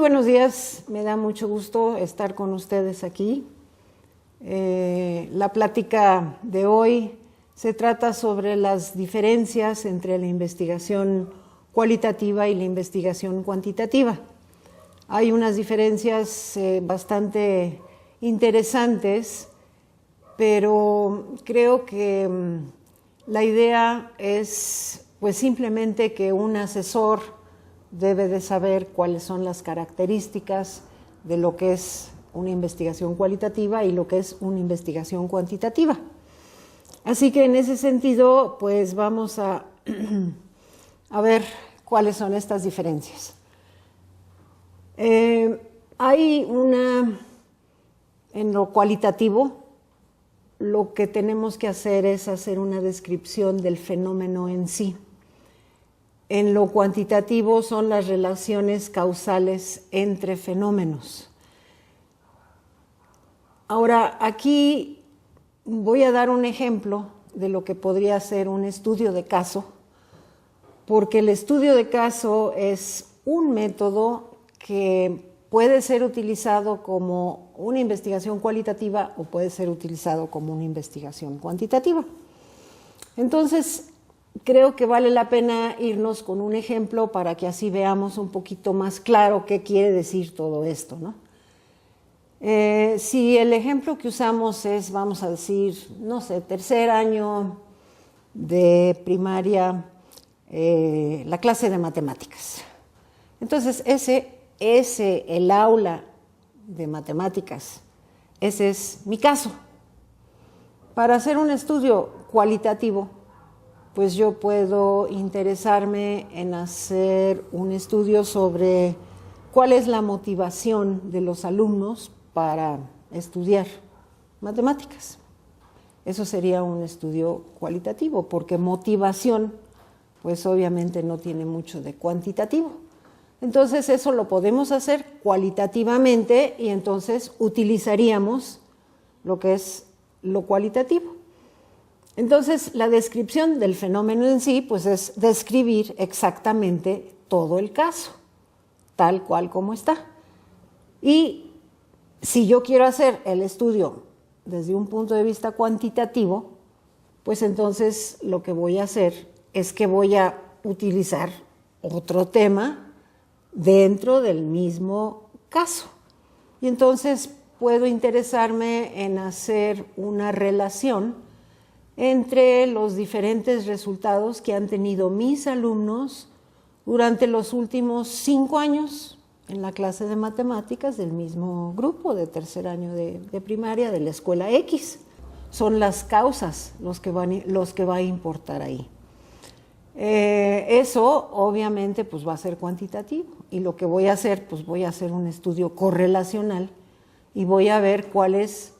buenos días, me da mucho gusto estar con ustedes aquí. La plática de hoy se trata sobre las diferencias entre la investigación cualitativa y la investigación cuantitativa. Hay unas diferencias bastante interesantes, pero creo que la idea es pues simplemente que un asesor debe de saber cuáles son las características de lo que es una investigación cualitativa y lo que es una investigación cuantitativa. Así que en ese sentido, pues vamos a ver cuáles son estas diferencias. Hay en lo cualitativo, lo que tenemos que hacer es hacer una descripción del fenómeno en sí. En lo cuantitativo son las relaciones causales entre fenómenos. Ahora, aquí voy a dar un ejemplo de lo que podría ser un estudio de caso, porque el estudio de caso es un método que puede ser utilizado como una investigación cualitativa o puede ser utilizado como una investigación cuantitativa. Entonces, creo que vale la pena irnos con un ejemplo para que así veamos un poquito más claro qué quiere decir todo esto, ¿no? Si el ejemplo que usamos es, vamos a decir, no sé, tercer año de primaria, la clase de matemáticas. Entonces, el aula de matemáticas, ese es mi caso. Para hacer un estudio cualitativo, pues yo puedo interesarme en hacer un estudio sobre cuál es la motivación de los alumnos para estudiar matemáticas. Eso sería un estudio cualitativo, porque motivación, pues obviamente no tiene mucho de cuantitativo. Entonces eso lo podemos hacer cualitativamente y entonces utilizaríamos lo que es lo cualitativo. Entonces la descripción del fenómeno en sí pues es describir exactamente todo el caso, tal cual como está. Y si yo quiero hacer el estudio desde un punto de vista cuantitativo, pues entonces lo que voy a hacer es que voy a utilizar otro tema dentro del mismo caso. Y entonces puedo interesarme en hacer una relación entre los diferentes resultados que han tenido mis alumnos durante los últimos 5 años en la clase de matemáticas del mismo grupo de tercer año de primaria de la escuela X. Son las causas los que va a importar ahí. Eso obviamente pues va a ser cuantitativo y lo que voy a hacer, pues voy a hacer un estudio correlacional y voy a ver cuál es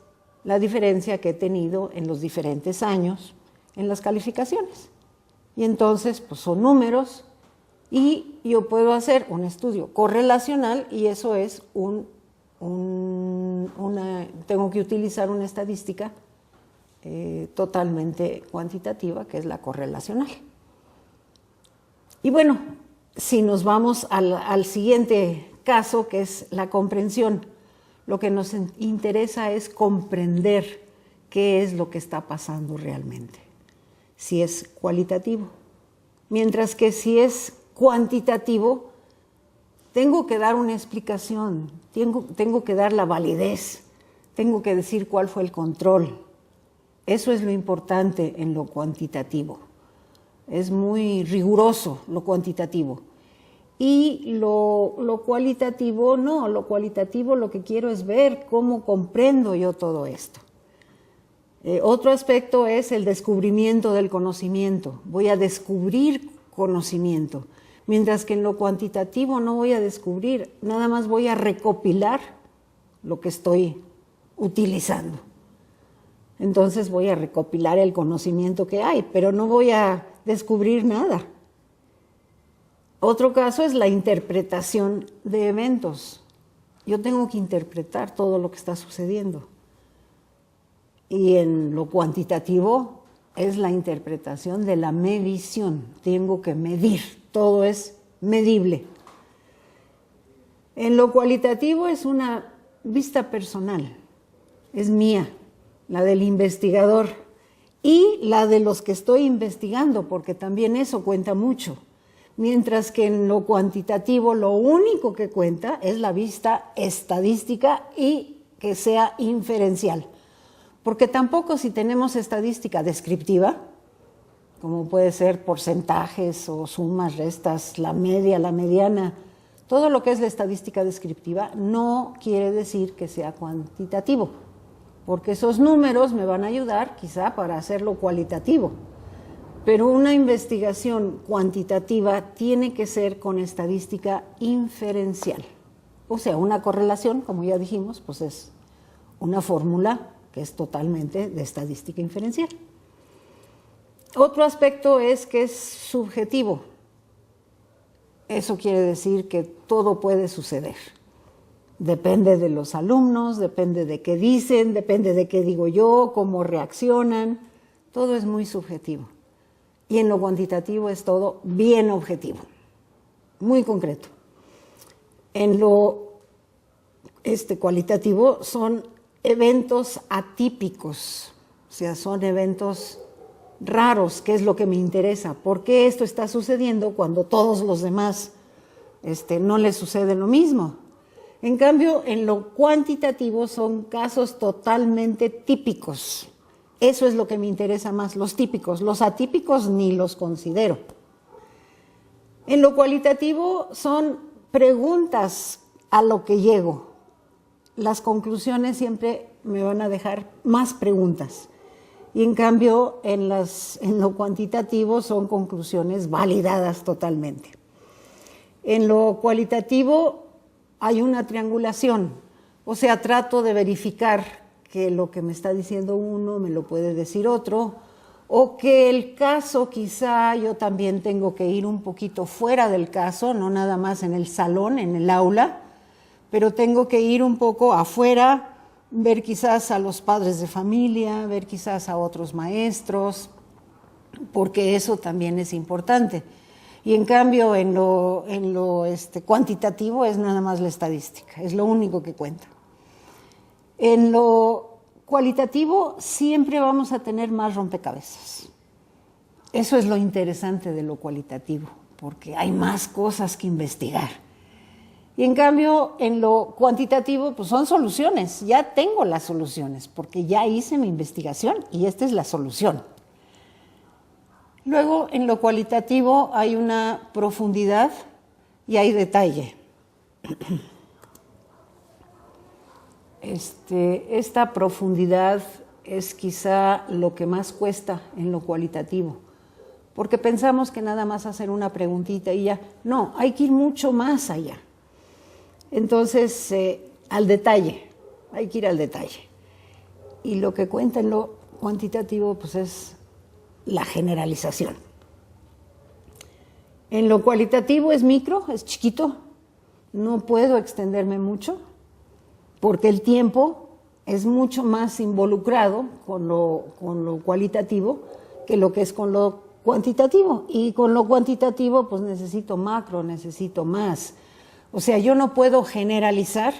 la diferencia que he tenido en los diferentes años en las calificaciones. Y entonces pues son números y yo puedo hacer un estudio correlacional y eso es tengo que utilizar una estadística totalmente cuantitativa que es la correlacional. Y bueno, si nos vamos al siguiente caso, que es la comprensión, lo que nos interesa es comprender qué es lo que está pasando realmente, si es cualitativo. Mientras que si es cuantitativo, tengo que dar una explicación, tengo que dar la validez, tengo que decir cuál fue el control. Eso es lo importante en lo cuantitativo. Es muy riguroso lo cuantitativo. Y lo cualitativo no, lo cualitativo lo que quiero es ver cómo comprendo yo todo esto. Otro aspecto es el descubrimiento del conocimiento. Voy a descubrir conocimiento, mientras que en lo cuantitativo no voy a descubrir, nada más voy a recopilar lo que estoy utilizando. Entonces voy a recopilar el conocimiento que hay, pero no voy a descubrir nada. Otro caso es la interpretación de eventos. Yo tengo que interpretar todo lo que está sucediendo. Y en lo cuantitativo es la interpretación de la medición. Tengo que medir, todo es medible. En lo cualitativo es una vista personal, es mía, la del investigador y la de los que estoy investigando, porque también eso cuenta mucho. Mientras que en lo cuantitativo lo único que cuenta es la vista estadística y que sea inferencial. Porque tampoco si tenemos estadística descriptiva, como puede ser porcentajes o sumas, restas, la media, la mediana, todo lo que es la estadística descriptiva no quiere decir que sea cuantitativo, porque esos números me van a ayudar quizá para hacerlo cualitativo. Pero una investigación cuantitativa tiene que ser con estadística inferencial. O sea, una correlación, como ya dijimos, pues es una fórmula que es totalmente de estadística inferencial. Otro aspecto es que es subjetivo. Eso quiere decir que todo puede suceder. Depende de los alumnos, depende de qué dicen, depende de qué digo yo, cómo reaccionan. Todo es muy subjetivo. Y en lo cuantitativo es todo bien objetivo, muy concreto. En lo cualitativo son eventos atípicos, o sea, son eventos raros, que es lo que me interesa. ¿Por qué esto está sucediendo cuando todos los demás no les sucede lo mismo? En cambio, en lo cuantitativo son casos totalmente típicos. Eso es lo que me interesa más, los típicos. Los atípicos ni los considero. En lo cualitativo son preguntas a lo que llego. Las conclusiones siempre me van a dejar más preguntas. Y en cambio, en lo cuantitativo son conclusiones validadas totalmente. En lo cualitativo hay una triangulación, o sea, trato de verificar que lo que me está diciendo uno me lo puede decir otro, o que el caso quizá yo también tengo que ir un poquito fuera del caso, no nada más en el salón, en el aula, pero tengo que ir un poco afuera, ver quizás a los padres de familia, ver quizás a otros maestros, porque eso también es importante. Y en cambio en lo cuantitativo es nada más la estadística, es lo único que cuenta. En lo cualitativo siempre vamos a tener más rompecabezas. Eso es lo interesante de lo cualitativo, porque hay más cosas que investigar. Y en cambio, en lo cuantitativo, pues son soluciones. Ya tengo las soluciones, porque ya hice mi investigación y esta es la solución. Luego, en lo cualitativo hay una profundidad y hay detalle. Esta profundidad es quizá lo que más cuesta en lo cualitativo, porque pensamos que nada más hacer una preguntita y ya. No, hay que ir mucho más allá. Entonces, al detalle, hay que ir al detalle. Y lo que cuenta en lo cuantitativo, pues es la generalización. En lo cualitativo es micro, es chiquito, no puedo extenderme mucho, porque el tiempo es mucho más involucrado con lo cualitativo que lo que es con lo cuantitativo. Y con lo cuantitativo, pues necesito macro, necesito más. O sea, yo no puedo generalizar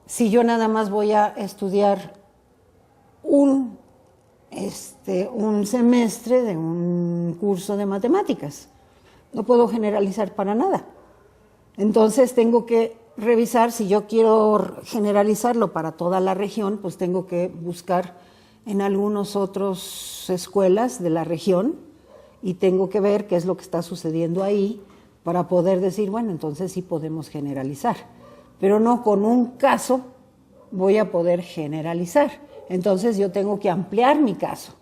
si yo nada más voy a estudiar un semestre de un curso de matemáticas. No puedo generalizar para nada. Entonces tengo que revisar, si yo quiero generalizarlo para toda la región, pues tengo que buscar en algunas otras escuelas de la región y tengo que ver qué es lo que está sucediendo ahí para poder decir, bueno, entonces sí podemos generalizar. Pero no con un caso voy a poder generalizar. Entonces yo tengo que ampliar mi caso,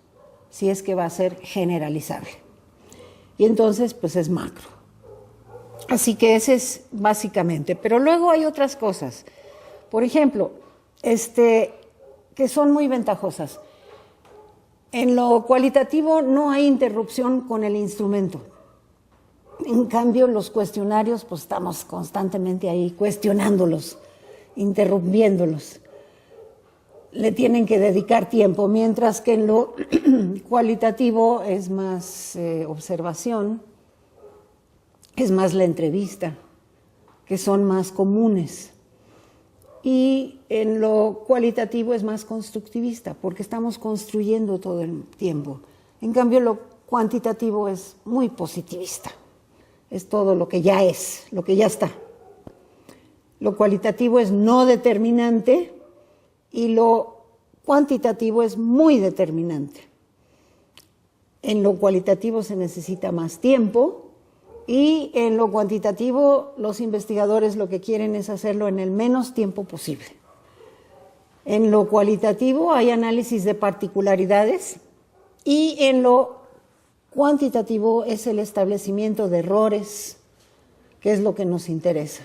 si es que va a ser generalizable. Y entonces, pues es macro. Así que ese es básicamente. Pero luego hay otras cosas. Por ejemplo, que son muy ventajosas. En lo cualitativo no hay interrupción con el instrumento. En cambio, los cuestionarios, pues estamos constantemente ahí cuestionándolos, interrumpiéndolos. Le tienen que dedicar tiempo, mientras que en lo cualitativo es más observación, es más la entrevista, que son más comunes. Y en lo cualitativo es más constructivista, porque estamos construyendo todo el tiempo. En cambio, lo cuantitativo es muy positivista. Es todo lo que ya es, lo que ya está. Lo cualitativo es no determinante y lo cuantitativo es muy determinante. En lo cualitativo se necesita más tiempo y en lo cuantitativo los investigadores lo que quieren es hacerlo en el menos tiempo posible. En lo cualitativo hay análisis de particularidades y en lo cuantitativo es el establecimiento de errores, que es lo que nos interesa.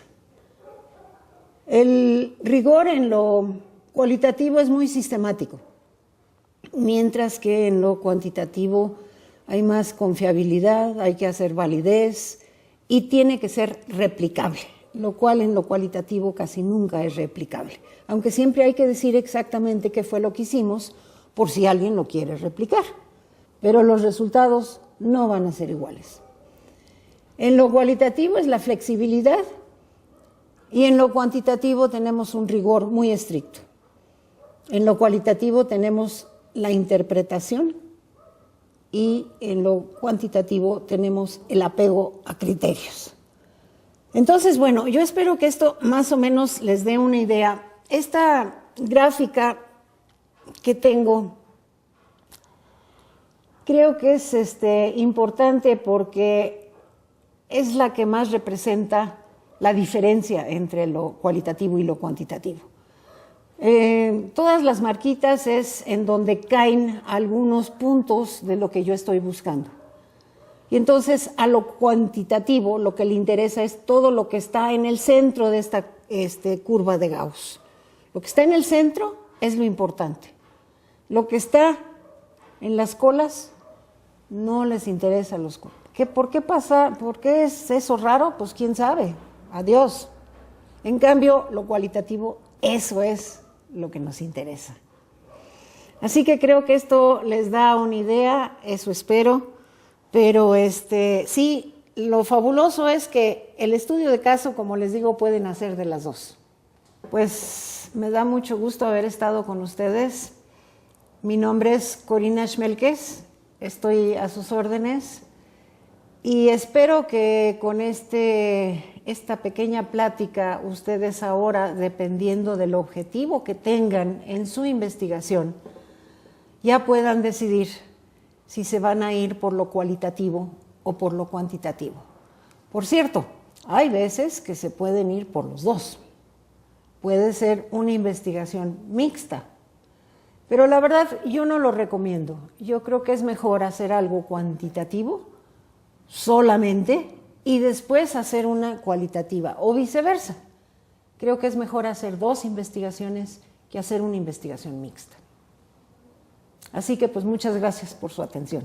El rigor en lo cualitativo es muy sistemático, mientras que en lo cuantitativo hay más confiabilidad, hay que hacer validez y tiene que ser replicable, lo cual en lo cualitativo casi nunca es replicable, aunque siempre hay que decir exactamente qué fue lo que hicimos por si alguien lo quiere replicar, pero los resultados no van a ser iguales. En lo cualitativo es la flexibilidad y en lo cuantitativo tenemos un rigor muy estricto. En lo cualitativo tenemos la interpretación y en lo cuantitativo tenemos el apego a criterios. Entonces, bueno, yo espero que esto más o menos les dé una idea. Esta gráfica que tengo creo que es importante porque es la que más representa la diferencia entre lo cualitativo y lo cuantitativo. Todas las marquitas es en donde caen algunos puntos de lo que yo estoy buscando. Y entonces a lo cuantitativo lo que le interesa es todo lo que está en el centro de esta curva de Gauss. Lo que está en el centro es lo importante. Lo que está en las colas no les interesa a los colas. ¿Por qué pasa? ¿Por qué es eso raro? Pues quién sabe. Adiós. En cambio, lo cualitativo, eso es lo que nos interesa. Así que creo que esto les da una idea, eso espero, pero sí, lo fabuloso es que el estudio de caso, como les digo, pueden hacer de las dos. Pues me da mucho gusto haber estado con ustedes. Mi nombre es Corina Schmelkes, estoy a sus órdenes y espero que con esta pequeña plática ustedes ahora, dependiendo del objetivo que tengan en su investigación, ya puedan decidir si se van a ir por lo cualitativo o por lo cuantitativo. Por cierto, hay veces que se pueden ir por los dos. Puede ser una investigación mixta, pero la verdad yo no lo recomiendo. Yo creo que es mejor hacer algo cuantitativo solamente y después hacer una cualitativa o viceversa. Creo que es mejor hacer dos investigaciones que hacer una investigación mixta. Así que pues muchas gracias por su atención.